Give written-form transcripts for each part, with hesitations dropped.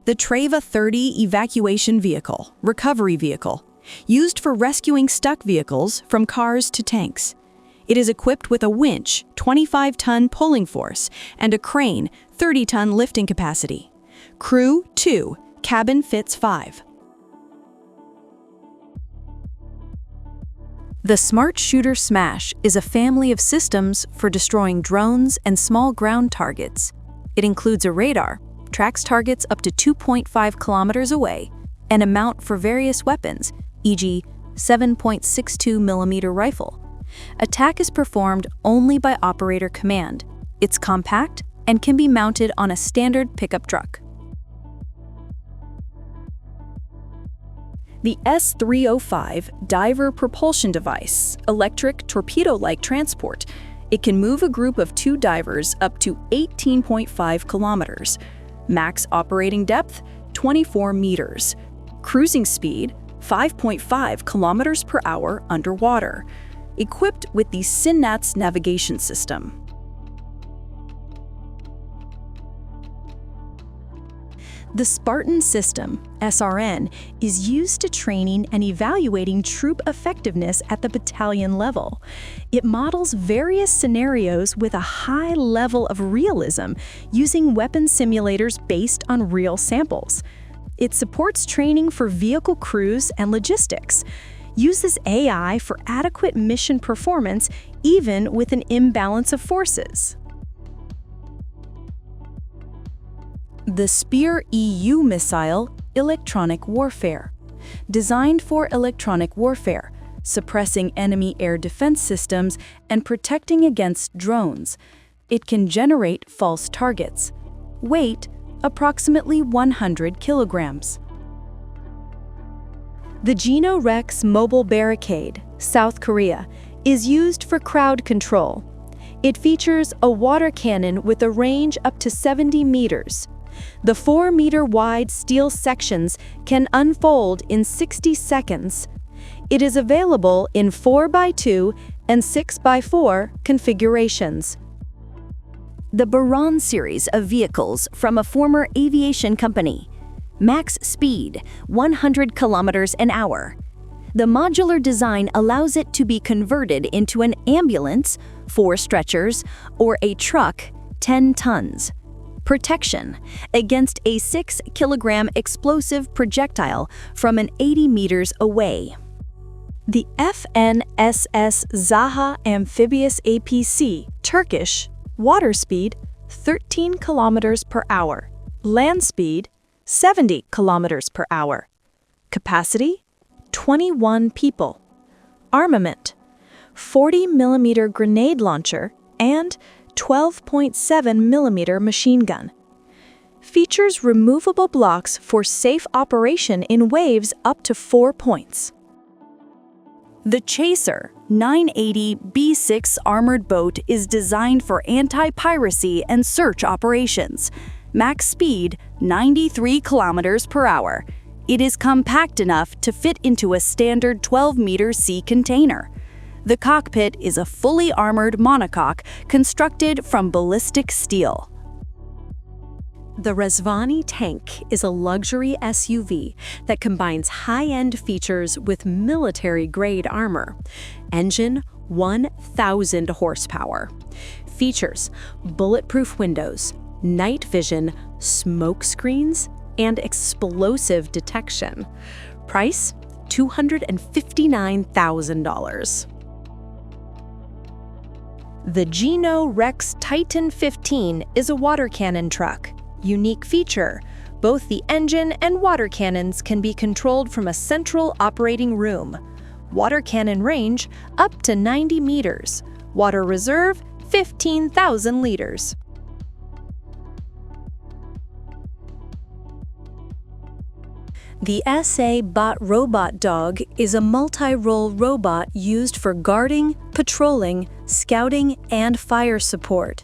The Treva 30 Evacuation Vehicle, Recovery Vehicle, used for rescuing stuck vehicles from cars to tanks. It is equipped with a winch, 25-ton pulling force, and a crane, 30-ton lifting capacity. Crew 2, cabin fits 5. The Smart Shooter Smash is a family of systems for destroying drones and small ground targets. It includes a radar, tracks targets up to 2.5 kilometers away, and a mount for various weapons, e.g. 7.62mm rifle. Attack is performed only by operator command. It's compact and can be mounted on a standard pickup truck. The S-305 Diver Propulsion Device, electric torpedo-like transport. It can move a group of 2 divers up to 18.5 kilometers. Max operating depth, 24 meters. Cruising speed, 5.5 kilometers per hour underwater. Equipped with the SYNATS navigation system. The Spartan system, SRN, is used to training and evaluating troop effectiveness at the battalion level. It models various scenarios with a high level of realism using weapon simulators based on real samples. It supports training for vehicle crews and logistics, uses AI for adequate mission performance even with an imbalance of forces. The Spear EU missile, electronic warfare. Designed for electronic warfare, suppressing enemy air defense systems and protecting against drones. It can generate false targets. Weight, approximately 100 kilograms. The Geno Rex Mobile Barricade, South Korea, is used for crowd control. It features a water cannon with a range up to 70 meters. The 4-meter-wide steel sections can unfold in 60 seconds. It is available in 4x2 and 6x4 configurations. The Baron series of vehicles from a former aviation company. Max speed, 100 kilometers an hour. The modular design allows it to be converted into an ambulance, 4 stretchers, or a truck, 10 tons. Protection against a 6-kilogram explosive projectile from an 80 meters away. The FNSS Zaha Amphibious APC, Turkish, water speed 13 kilometers per hour, land speed 70 kilometers per hour. Capacity 21 people. Armament 40mm grenade launcher and 12.7mm machine gun. Features removable blocks for safe operation in waves up to 4 points. The Chaser 980 B6 armored boat is designed for anti-piracy and search operations. Max speed 93 kilometers per hour. It is compact enough to fit into a standard 12-meter sea container. The cockpit is a fully armored monocoque constructed from ballistic steel. The Rezvani tank is a luxury SUV that combines high-end features with military-grade armor. Engine 1,000 horsepower. Features bulletproof windows, night vision, smoke screens, and explosive detection. Price $259,000. The Geno Rex Titan 15 is a water cannon truck. Unique feature: both the engine and water cannons can be controlled from a central operating room. Water cannon range up to 90 meters. Water reserve 15,000 liters. The SA-Bot Robot Dog is a multi-role robot used for guarding, patrolling, scouting, and fire support.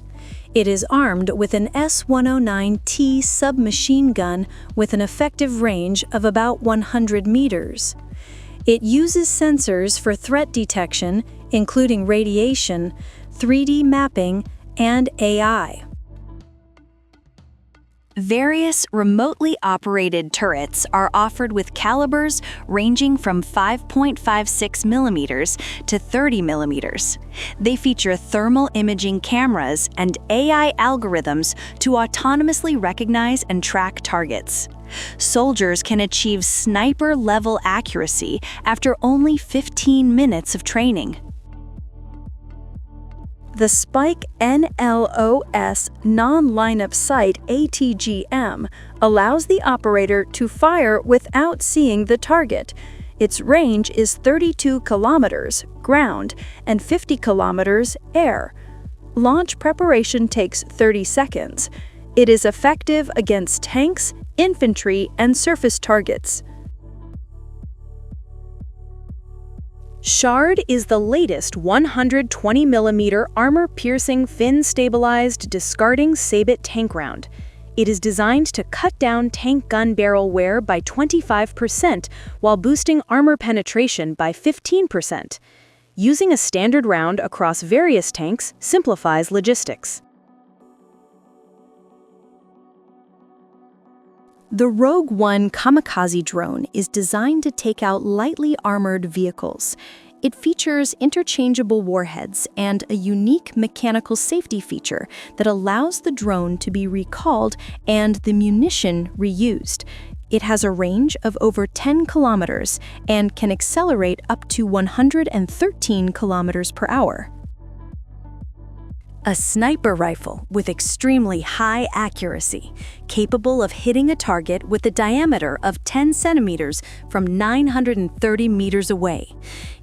It is armed with an S-109T submachine gun with an effective range of about 100 meters. It uses sensors for threat detection, including radiation, 3D mapping, and AI. Various remotely operated turrets are offered with calibers ranging from 5.56 millimeters to 30 millimeters. They feature thermal imaging cameras and AI algorithms to autonomously recognize and track targets. Soldiers can achieve sniper-level accuracy after only 15 minutes of training. The Spike NLOS non-line-of sight ATGM allows the operator to fire without seeing the target. Its range is 32 kilometers ground and 50 kilometers air. Launch preparation takes 30 seconds. It is effective against tanks, infantry, and surface targets. Shard is the latest 120mm armor-piercing, fin-stabilized, discarding sabot tank round. It is designed to cut down tank gun barrel wear by 25% while boosting armor penetration by 15%. Using a standard round across various tanks simplifies logistics. The Rogue One kamikaze drone is designed to take out lightly armored vehicles. It features interchangeable warheads and a unique mechanical safety feature that allows the drone to be recalled and the munition reused. It has a range of over 10 kilometers and can accelerate up to 113 kilometers per hour. A sniper rifle with extremely high accuracy, capable of hitting a target with a diameter of 10 centimeters from 930 meters away.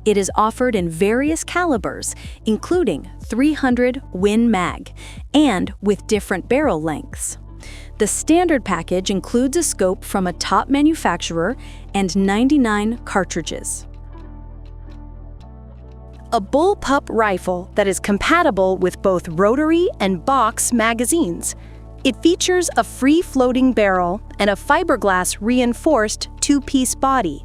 It is offered in various calibers, including 300 Win Mag, and with different barrel lengths. The standard package includes a scope from a top manufacturer and 99 cartridges. A bullpup rifle that is compatible with both rotary and box magazines. It features a free-floating barrel and a fiberglass reinforced two-piece body.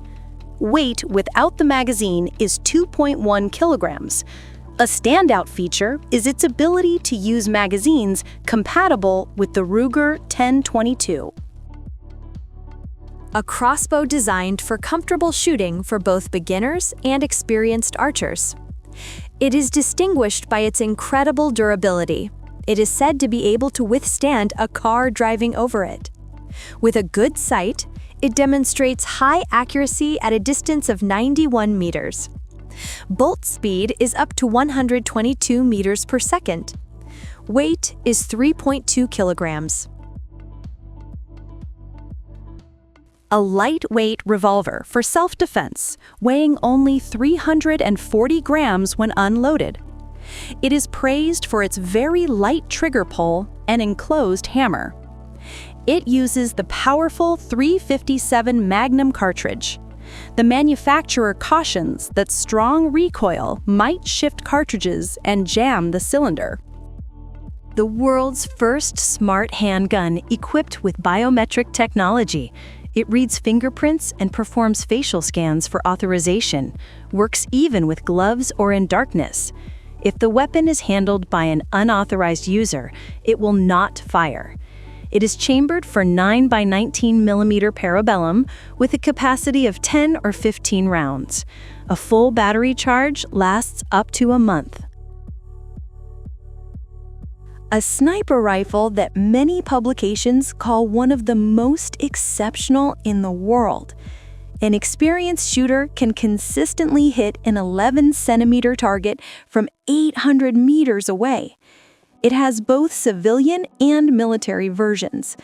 Weight without the magazine is 2.1 kilograms. A standout feature is its ability to use magazines compatible with the Ruger 1022. A crossbow designed for comfortable shooting for both beginners and experienced archers. It is distinguished by its incredible durability. It is said to be able to withstand a car driving over it. With a good sight, it demonstrates high accuracy at a distance of 91 meters. Bolt speed is up to 122 meters per second. Weight is 3.2 kilograms. A lightweight revolver for self-defense, weighing only 340 grams when unloaded. It is praised for its very light trigger pull and enclosed hammer. It uses the powerful 357 Magnum cartridge. The manufacturer cautions that strong recoil might shift cartridges and jam the cylinder. The world's first smart handgun equipped with biometric technology. It reads fingerprints and performs facial scans for authorization, works even with gloves or in darkness. If the weapon is handled by an unauthorized user, it will not fire. It is chambered for 9 by 19 millimeter parabellum with a capacity of 10 or 15 rounds. A full battery charge lasts up to a month. A sniper rifle that many publications call one of the most exceptional in the world. An experienced shooter can consistently hit an 11-centimeter target from 800 meters away. It has both civilian and military versions.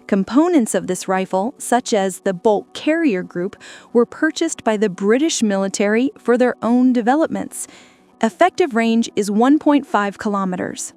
Components of this rifle, such as the bolt carrier group, were purchased by the British military for their own developments. Effective range is 1.5 kilometers.